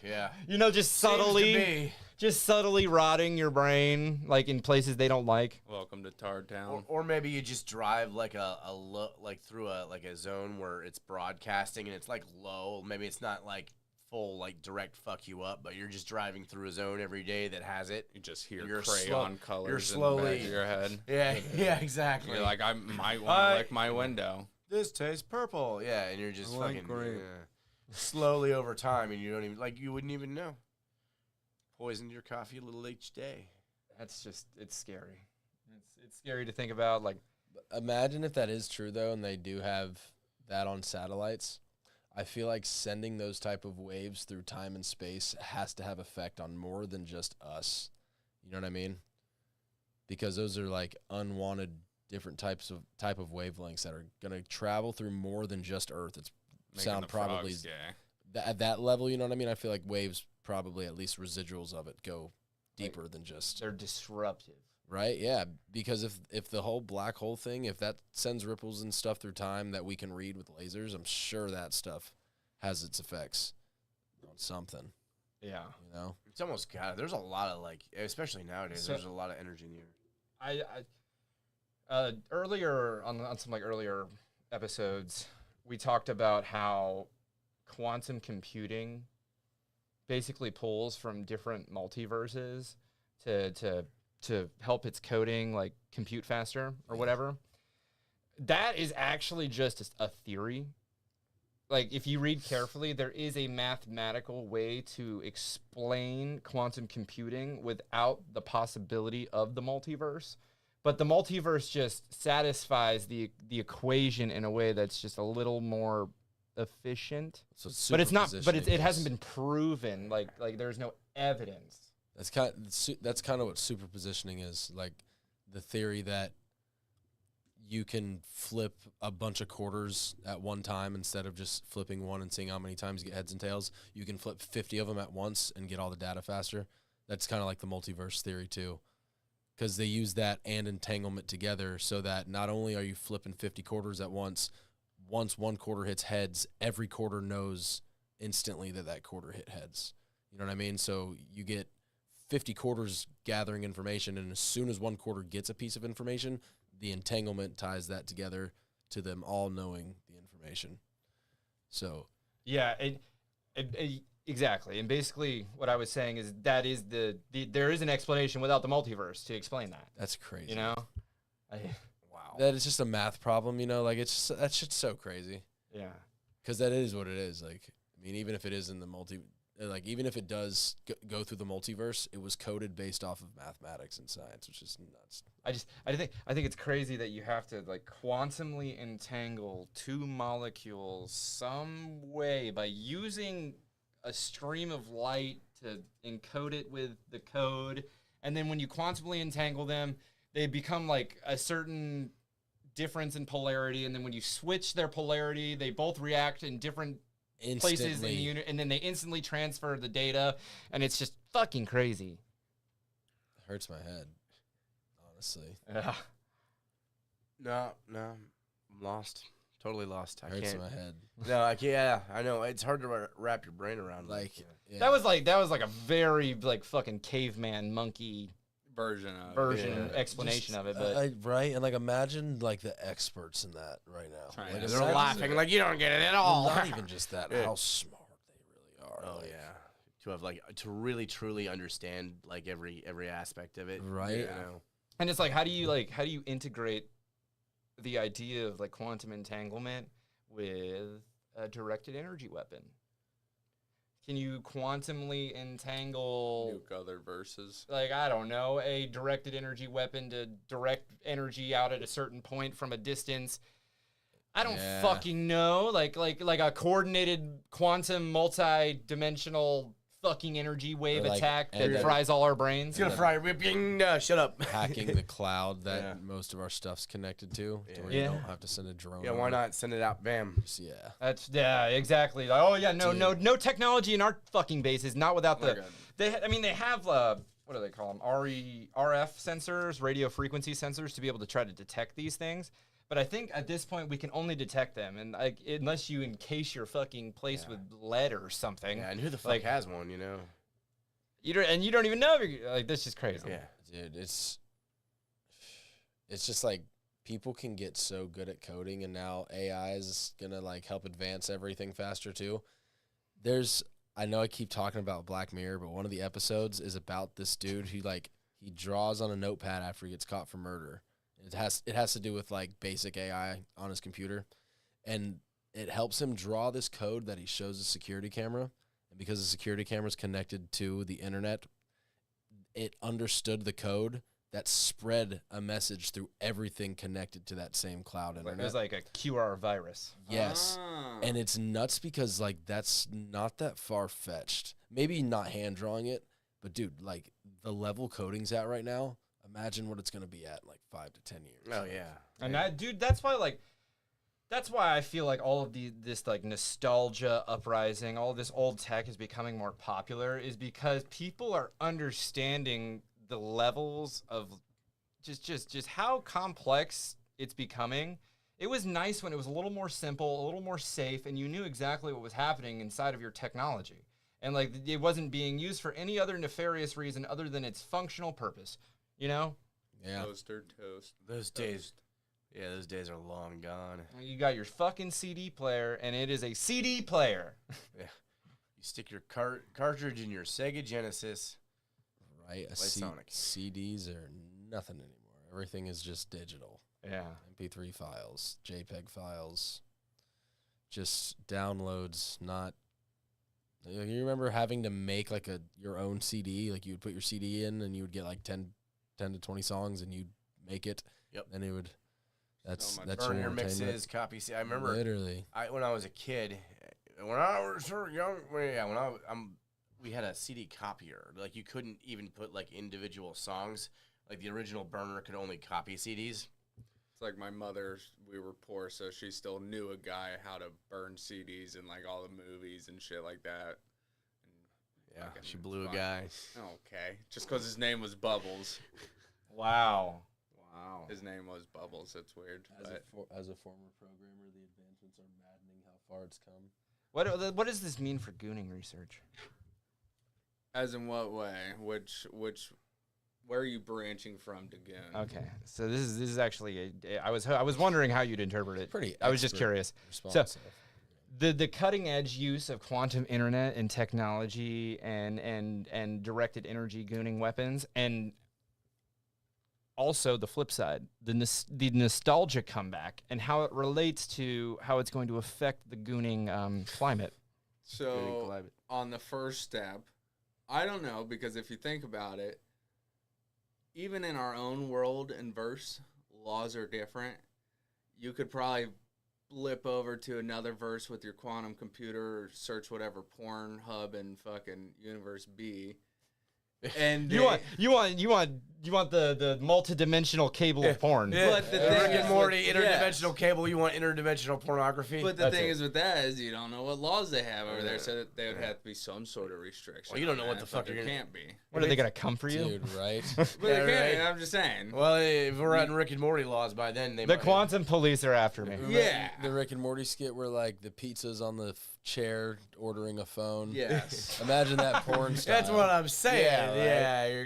Yeah. you know just subtly rotting your brain like in places they don't like. Welcome to Tar Town. Or maybe you just drive like through a zone where it's broadcasting and it's like low. Maybe it's not like full like direct fuck you up, but you're just driving through a zone every day that has it. You just hear You're crayon colors you're in the slowly- back of your head. Yeah, exactly. You're like, I might want to lick my window. This tastes purple. Yeah, and you're just I like fucking grape. slowly over time, and you don't even you wouldn't even know. Poisoned your coffee a little each day. That's just it's scary. It's scary to think about like Imagine if that is true though, and they do have that on satellites. I feel like sending those type of waves through time and space has to have effect on more than just us. You know what I mean? Because those are like unwanted different type of wavelengths that are gonna travel through more than just Earth. It's Making the probably frogs gay. at that level. You know what I mean? I feel like waves probably at least residuals of it go deeper than just they're disruptive. right. Yeah, because if the whole black hole thing, if that sends ripples and stuff through time that we can read with lasers, I'm sure that stuff has its effects on something. Yeah. You know, It's almost there's a lot of like, especially nowadays. So- There's a lot of energy in the air. Earlier on some like earlier episodes, we talked about how quantum computing basically pulls from different multiverses to help its coding like compute faster or whatever. That is actually just a theory. Like if you read carefully, there is a mathematical way to explain quantum computing without the possibility of the multiverse. But the multiverse just satisfies the equation in a way that's just a little more efficient. so But it's not. But superpositioning it hasn't is- been proven. Like there's no evidence. That's kind of what superpositioning is. Like the theory that you can flip a bunch of quarters at one time instead of just flipping one and seeing how many times you get heads and tails. You can flip 50 of them at once and get all the data faster. That's kind of like the multiverse theory too, because they use that and entanglement together so that not only are you flipping 50 quarters at once one quarter hits heads, every quarter knows instantly that quarter hit heads. You know what I mean? So you get 50 quarters gathering information, and as soon as one quarter gets a piece of information, the entanglement ties that together to them all knowing the information. So Yeah, exactly. And basically, what I was saying is that is there is an explanation without the multiverse to explain that. that's crazy. You know, Wow. that is just a math problem. You know, like it's just, that shit's so crazy yeah. because that is what it is. Like, I mean, even if it is in the even if it does go through the multiverse, it was coded based off of mathematics and science, which is nuts. I think it's crazy that you have to like quantumly entangle two molecules some way by using a stream of light to encode it with the code, and then when you quantumly entangle them, they become like a certain difference in polarity, and then when you switch their polarity, they both react in different places in the unit, and then they instantly transfer the data, and it's just fucking crazy. Hurts my head, honestly. Yeah. No, I'm lost. Totally lost. I Hurts can't. my head. No, I can't. Yeah, I know. It's hard to wrap your brain around. Like yeah. That was like a very like fucking caveman monkey Version version explanation of it, but right, and like imagine like the experts in that right now. Trying Like, to- they're imagine- laughing like you don't get it at Well, all. not even just that. Yeah. How smart they really are. Oh like, yeah, to have like to really truly understand like every aspect of it. Right. You know. and it's like how do you integrate the idea of like quantum entanglement with a directed energy weapon? Can you quantumly entangle Nuke other verses. like I don't know, a directed energy weapon to direct energy out at a certain point from a distance? I don't Yeah. fucking know. Like a coordinated quantum multi-dimensional fucking energy wave like- attack and that then- fries all our brains. It's gonna fry. Shut up. hacking the cloud that Yeah. most of our stuff's connected to where Yeah. you don't have to send a drone. Yeah, why over. not send it out? Bam. Yeah. Yeah, exactly. Like, oh yeah, no technology in our fucking bases, not without the. God. They have what do they call them? RF sensors, radio frequency sensors, to be able to try to detect these things. But I think at this point we can only detect them, and unless you encase your fucking place with lead or something. Yeah, and who the fuck Like- has one? You know. You don't even know. If you're, like, this is crazy. Yeah. Dude, it's just like people can get so good at coding, and now AI is gonna like help advance everything faster too. I know I keep talking about Black Mirror, but one of the episodes is about this dude who he draws on a notepad after he gets caught for murder. It has to do with like basic AI on his computer, and it helps him draw this code that he shows the security camera. And because the security camera is connected to the internet, it understood the code that spread a message through everything connected to that same cloud It internet. was like a QR virus. Yes. Ah. And it's nuts because like that's not that far fetched. Maybe not hand drawing it, but dude, like the level coding's at right now, imagine what it's gonna be at like 5 to 10 years. Oh yeah. And that's why I feel like all of this like nostalgia uprising, all this old tech is becoming more popular, is because people are understanding the levels of just how complex it's becoming. It was nice when it was a little more simple, a little more safe, and you knew exactly what was happening inside of your technology. And like it wasn't being used for any other nefarious reason other than its functional purpose. You know? Yeah. Toaster, toast. Those days. Yeah, those days are long gone. You got your fucking CD player, and it is a CD player. Yeah. You stick your cartridge in your Sega Genesis. Right? Sonic. CDs are nothing anymore. Everything is just digital. Yeah. MP3 files, JPEG files, just downloads, not. You remember having to make like your own CD? Like you would put your CD in and you would get like 10 to 20 songs and you'd make it. Yep. And it would, that's much that's Burn your your entertainment. mixes, copy. I remember Literally. when I was a kid, when I was so young, we had a CD copier. Like you couldn't even put like individual songs. Like the original burner could only copy CDs. It's like my mother, we were poor, so she still knew a guy how to burn CDs and like all the movies and shit like that. Yeah, Fucking she blew a fun. guy. Okay, just because his name was Bubbles. Wow. Wow. His name was Bubbles. It's weird. But As a former programmer, the advancements are maddening how far it's come. What does this mean for Gooning research? as in what way? Where are you branching from to Goon? Okay, so this is actually I was wondering how you'd interpret it. Pretty I was just expert curious. response. The cutting edge use of quantum internet and technology and directed energy gooning weapons, and also the flip side, the nostalgia comeback and how it relates to how it's going to affect the gooning climate. So on the first step, I don't know, because if you think about it, even in our own world and verse, laws are different. You could probably blip over to another verse with your quantum computer, or search whatever Pornhub and fucking Universe B. And You want the multidimensional cable of porn. Yeah. But the Rick thing and is Morty, with- interdimensional cable. You want interdimensional pornography? But the That's thing it. is with that is you don't know what laws they have over there, so that there would have to be some sort of restriction. Well, you don't know on what that, the fuck but you're there gonna- can't be. What are they gonna come for you? Dude, right? But Yeah, there can't. right. I'm just saying. Well, if we're at Rick and Morty laws by then, they The might. quantum police are after me. Yeah. The Rick and Morty skit where like the pizza's on the chair ordering a phone. Yes. Imagine that porn style. That's what I'm saying. Yeah, Yeah, right. you're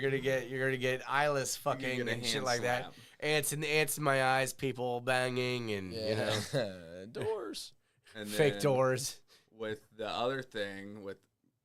gonna get eyeless fucking get a and shit hand like that. slap. Ants in my eyes, people banging, and you know, doors. And fake then doors. With the other thing, with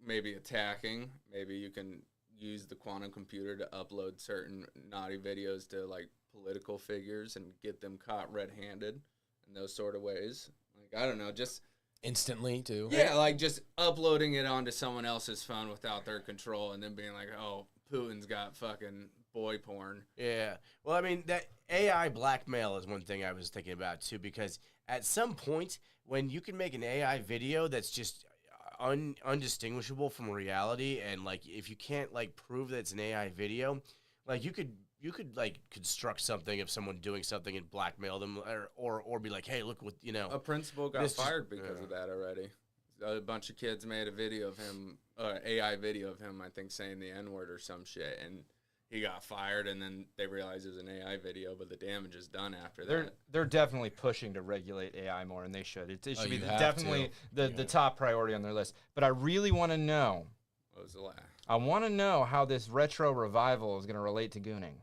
maybe attacking, maybe you can use the quantum computer to upload certain naughty videos to like political figures and get them caught red-handed in those sort of ways. Like I don't know, just Instantly too. yeah, like just uploading it onto someone else's phone without their control, and then being like, "Oh, Putin's got fucking boy porn." Yeah. Well, I mean, that AI blackmail is one thing I was thinking about too, because at some point when you can make an AI video that's just undistinguishable from reality, and like if you can't like prove that it's an AI video, like you could like construct something of someone doing something and blackmail them, or be like, hey, look what A principal got This just- fired because of that already. A bunch of kids made a video of him, AI video of him, I think, saying the N-word or some shit, and he got fired, and then they realized it was an AI video, but the damage is done after that. They're definitely pushing to regulate AI more, and they should. It should be you have definitely the top priority on their list. But I really want to know. What was the last? I want to know how this retro revival is going to relate to Gooning.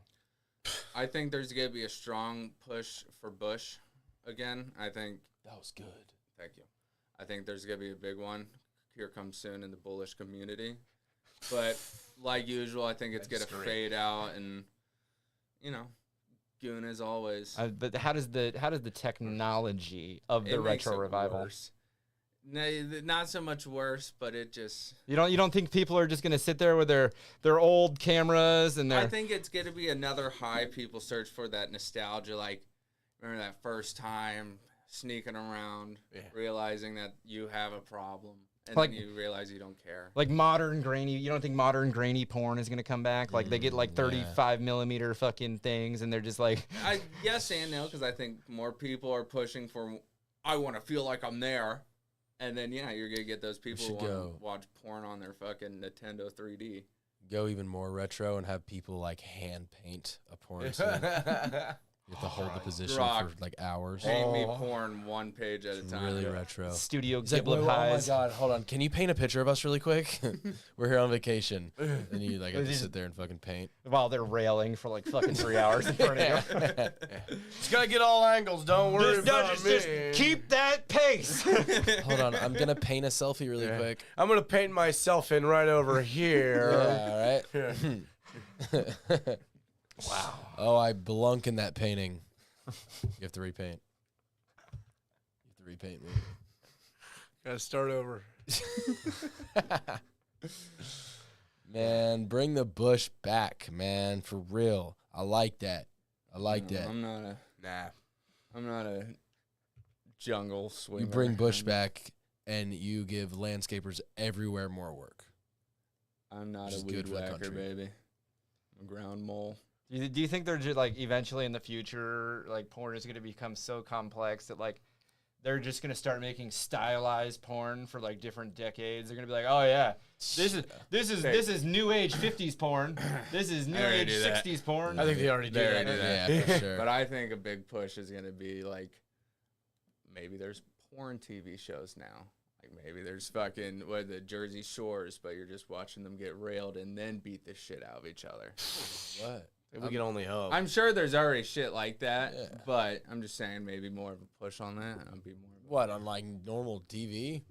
I think there's going to be a strong push for Bush again. I think. That was good. Thank you. I think there's going to be a big one. Here comes soon in the bullish community. But like usual, I think it's going to fade out, and goon as always. But how does the technology of the It makes retro it revival? worse. No, not so much worse, but it just. You don't think people are just going to sit there with their old cameras and I their think it's going to be another high people search for that nostalgia. Like, remember that first time sneaking around, realizing that you have a problem, and Like- then you realize you don't care. like modern grainy. You don't think modern grainy porn is going to come back? Like they get like 35 millimeter fucking things, and they're just like, Yes and no, because I think more people are pushing for, I want to feel like I'm there. And then, you're going to get those people who should want go. to watch porn on their fucking Nintendo 3D. Go even more retro and have people like hand paint a porn scene. You have to hold the position Rock. for like hours. Paint me porn one page at a It's time. really retro. Studio He's like, Ghibli oh my pies. god, hold on. Can you paint a picture of us really quick? We're here on vacation. And you like have to sit there and fucking paint. While they're railing for like fucking 3 hours in front of you. Just gotta get all angles. Don't worry about me. Just keep that pace. Hold on, I'm gonna paint a selfie really quick. I'm gonna paint myself in right over here. Yeah, all right. Wow. Oh, I blunk in that painting. You have to repaint. You have to repaint me. Gotta start over. Man, bring the bush back, man, for real. I like that. I like that. I'm not a jungle swinger. You bring bush back, and you give landscapers everywhere more work. I'm not Which a is weed good for the whacker, country. baby. I'm a ground mole. Do you think they're just like eventually in the future, like porn is going to become so complex that like they're just going to start making stylized porn for like different decades? They're going to be like, oh yeah, this is new age 50s porn. This is new already age do that. 60s porn. I think they already do They that. already do that. Yeah, for sure. But I think a big push is going to be like, maybe there's porn TV shows now. Like maybe there's fucking the Jersey Shores, but you're just watching them get railed and then beat the shit out of each other. What? We can only hope. I'm sure there's already shit like that, Yeah. but I'm just saying maybe more of a push on that. I'd be more of a, What, on like normal TV?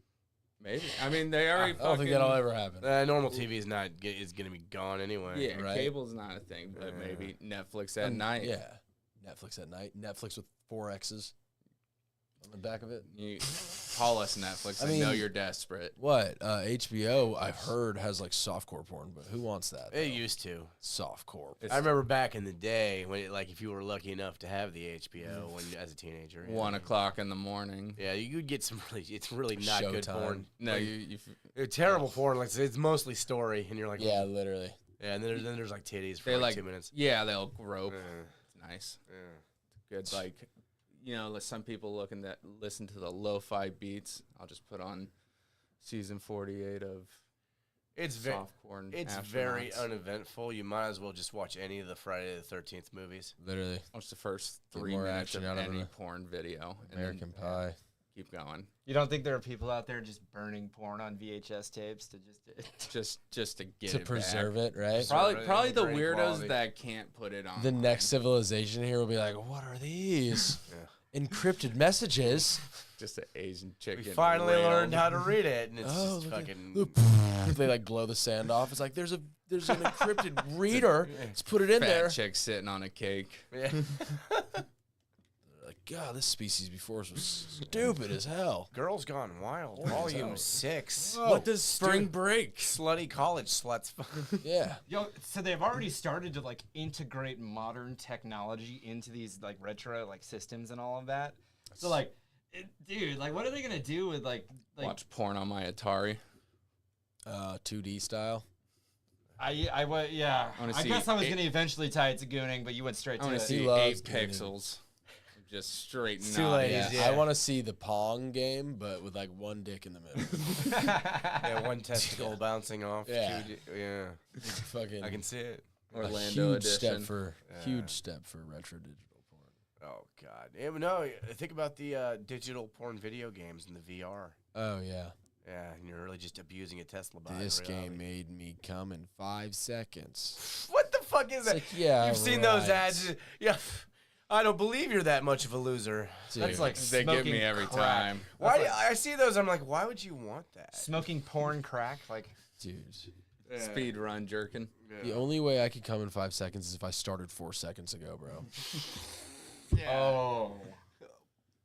maybe. I mean, they already I don't think that'll ever happen. Normal TV is not is gonna be gone anyway. Yeah, right? cable's not a thing, but maybe Netflix at night. Yeah. Netflix at night. Netflix with 4 X's on the back of it. You call us Netflix. I I know mean- you're desperate. What? HBO, I've heard, has like softcore porn, but who wants that? It though? used to. Softcore. I remember back in the day when, if you were lucky enough to have the HBO when as a teenager. 1 o'clock in the morning. Yeah, you could get some it's really not good Showtime. porn. No, Like, you terrible porn. Like it's mostly story, and you're like, Yeah, literally. yeah. And then there's like titties for they like like 2 minutes. Yeah, they'll grope. Yeah. It's nice. Yeah. Good, like some people listen to the lo-fi beats. I'll just put on season 48 of It's very soft porn. it's very astronauts. uneventful. You might as well just watch any of the Friday the 13th movies. Literally. Watch the first Get 3 more minutes of action out of any it. porn video. And American then, Pie. Keep going. You don't think there are people out there just burning porn on VHS tapes to Just to get To it preserve back. it, right? Probably the Great weirdos quality. that can't put it on. The next civilization here will be like, what are these? Encrypted messages. Just an Asian chick. We getting finally railed. learned how to read it, and it's Oh, just look at- fucking. They like blow the sand off. It's like there's an encrypted reader. Let's put it in Fat there. chick sitting on a cake. Yeah. Like, God, this species before us was stupid as hell. Girls Gone Wild, Volume 6. What does spring break? Slutty college sluts. Yeah. Yo, so they've already started to like integrate modern technology into these like retro like systems and all of that. So like, dude, like, what are they gonna do with like Watch porn on my Atari. 2D style. I wanna see guess I was eight- gonna eventually tie it to Gooning, but you went straight I to want it. to see loves 8 Gooning. pixels. Just straight It's too naughty. late. Yeah, Yeah. I want to see the Pong game, but with like one dick in the middle. Yeah, one testicle bouncing off. Yeah. Yeah. Fucking I can see it. a Orlando huge step edition. for huge step for retro digital porn. Oh God. Yeah, but no, think about the digital porn video games in the VR. Oh yeah, Yeah, and you're really just abusing a Tesla body. this in reality. game made me come in 5 seconds. What the fuck is It's that? like, yeah, You've seen those right. ads. Yeah. I don't believe you're that much of a loser. Dude. That's like They give smoking me every crack. time. Why? I see those. I'm like, why would you want that? Smoking porn crack, like Dude. Speed run jerking. The only way I could come in 5 seconds is if I started 4 seconds ago, bro. oh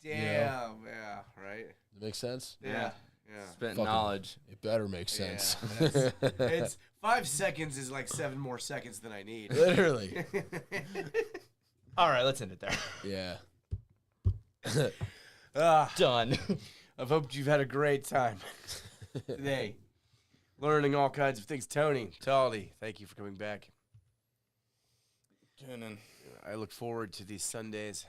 Damn. Yeah. Right. That makes sense? Yeah. Yeah. Spitting Fucking- knowledge. It better make sense. Yeah, it's 5 seconds is like 7 more seconds than I need. Literally. all right, let's end it there. Yeah. Done. I've hoped you've had a great time today, learning all kinds of things. Tony, Taldi, thank you for coming back. I look forward to these Sundays,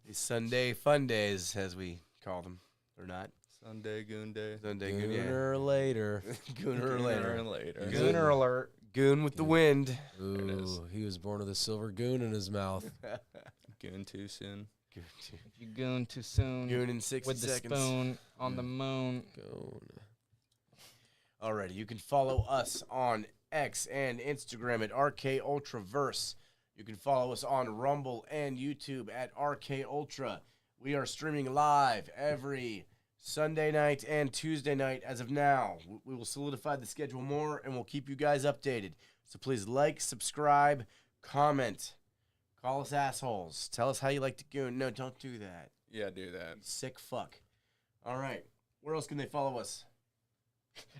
these Sunday fun days, as we call them, or not. Sunday Goon Day. Sunday Goon, Sooner or later. Gooner later. and later. Gooner alert. Goon with the wind. Ooh, he was born with a silver goon in his mouth. Goon too soon. If you goon too soon Goon in 60 with the seconds. spoon on the moon. Goon. Alrighty, you can follow us on X and Instagram at RK Ultraverse. You can follow us on Rumble and YouTube at RK Ultra. We are streaming live every Sunday night and Tuesday night as of now. We will solidify the schedule more and we'll keep you guys updated. So please like, subscribe, comment, call us assholes. Tell us how you like to goon. No, don't do that. Yeah, do that. You sick fuck. All right. Where else can they follow us?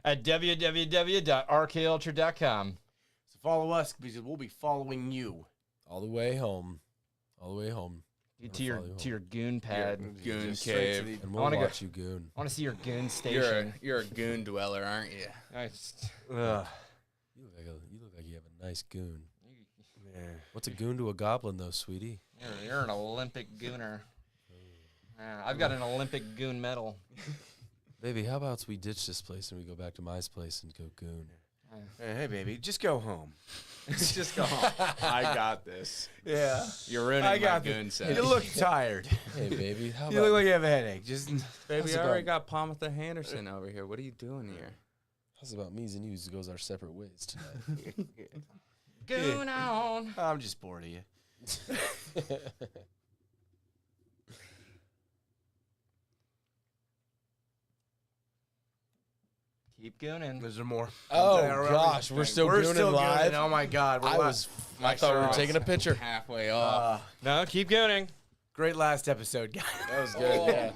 At www.rkultra.com. So follow us because we'll be following you. All the way home. All the way home. To your goon pad. Goon Just straight to cave. And I we'll wanna go- watch you goon. I want to see your goon You're station. a goon dweller, aren't you? Ugh. You look like you have a nice goon. Yeah. What's a goon to a goblin, though, sweetie? You're an Olympic gooner. Yeah, I've got an Olympic goon medal. Baby, how about we ditch this place and we go back to my place and go goon? Hey, baby, just go home. Just go home. I got this. Yeah. You're ruining I my got goon this. set. You look tired. Hey, baby, how You about look like you have a headache. Just Baby, How's I it already going? got Palmetha Henderson over here. What are you doing here? how's about me's and you's goes our separate ways tonight? Goon on. I'm just bored of you. Keep gooning. Is there more? Oh, Are we- gosh, we're still gooning still live? Oh my God, we're I thought we were taking a picture. Halfway off. No, keep gooning. Great last episode, guys. That was good. Yeah.